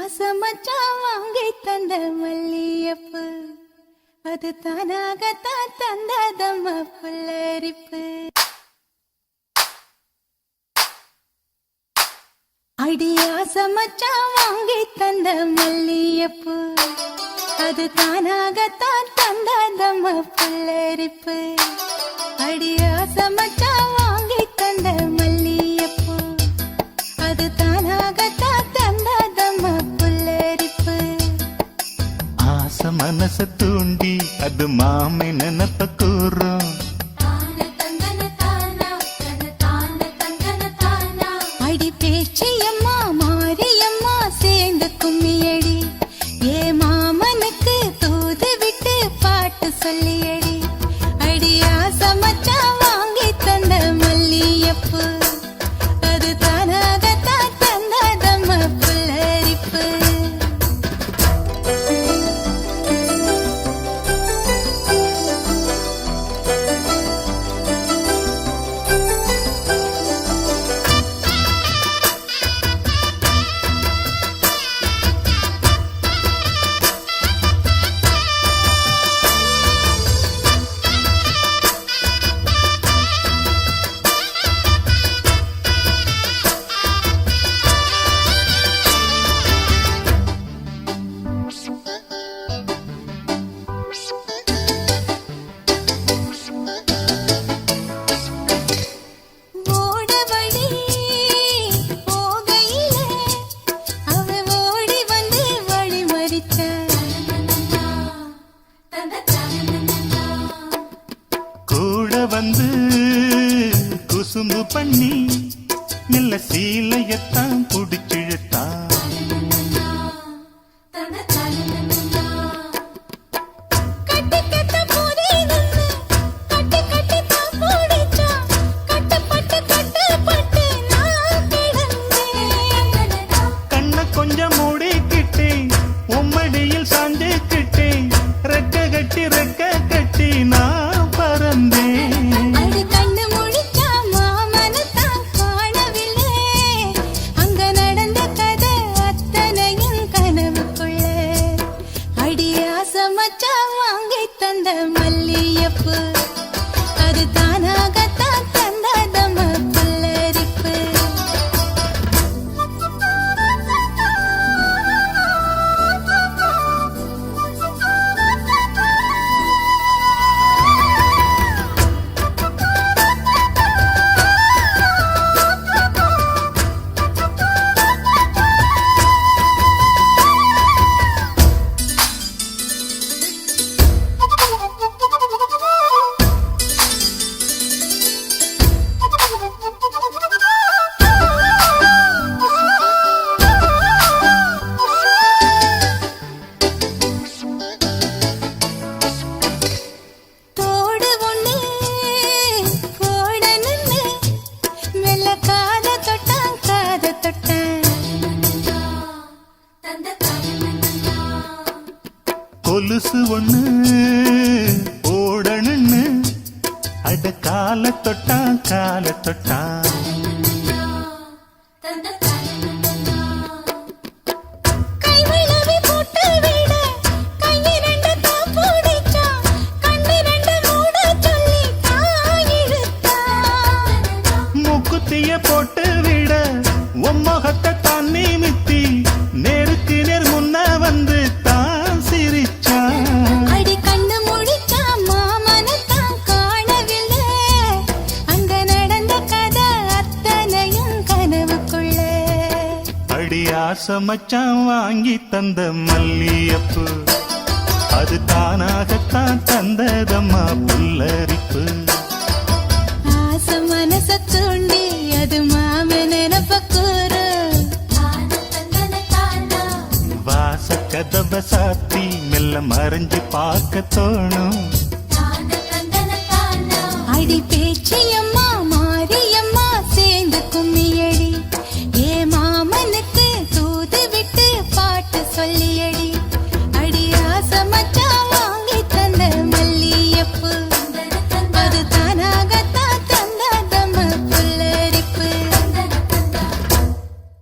ஆசமச்சான் வாங்கி தந்த மல்லியப்பு அது தானாகத்தான் தந்ததம்ம புல்லரிப்பு. அடி ஆசமச்சான் வாங்கி தந்த மல்லியப்பு அது தானாகத்தான் தந்ததம்ம புல்லரிப்பு. அடி ஆசமச்சான் வாங்கி தந்த மல்லியப்பு அது தானாகத்தான் தந்ததம்ம புல்லரிப்பு. ஆசை மனச தூண்டி அது மாமை நினப்ப கூறும். அடி பேச்சியம்மா மாரியம்மா சேர்ந்து கும்மியடி ஏ மாமனுக்கு தூது விட்டு பாட்டு சொல்லியடி. அடி ஆசமச்சா வாங்கி தந்த மல்லியப்பு அது தானாகத்தான் தந்ததம்ம புல்லரிப்பு. வந்து குசும்பு பண்ணி நல்ல சீலையத்தான் புடிச்சிழுத்தா. கண்ண கொஞ்சம் மூடிக்கிட்டே உம்மடியில் சாஞ்சுக்கிட்டே ரெக்க கட்டி நான் பறந்தேன். வாங்கி தந்த மல்லியப்பு அது தானாகத்தான் தந்ததம்ம புல்லரிப்பு. கொலுசு ஒண்ணு ஓடணுன்னு அட கால தொட்டா மூக்குத்திய போட்டு விட உம்மகத்தை தான் நிமித்தி நேருக்கு நேர் முன்ன வந்து தான் சிரிச்சா. அடி கண்ணு முடிச்சா மாமனத்தான் காணவில்லை அங்க நடந்த கதை அத்தனையும் கனவுக்குள்ள. அடி ஆசமச்சான் வாங்கி தந்த மல்லியப்பு அது தானாகத்தான் தந்ததம்மா புல்லரிப்பு. ஆசை மனச தூண்டி அது மாம நினப்ப கூறு. வாச கதவ சாத்தி மெல்ல மறைஞ்சு பார்க்க தோணும். அடி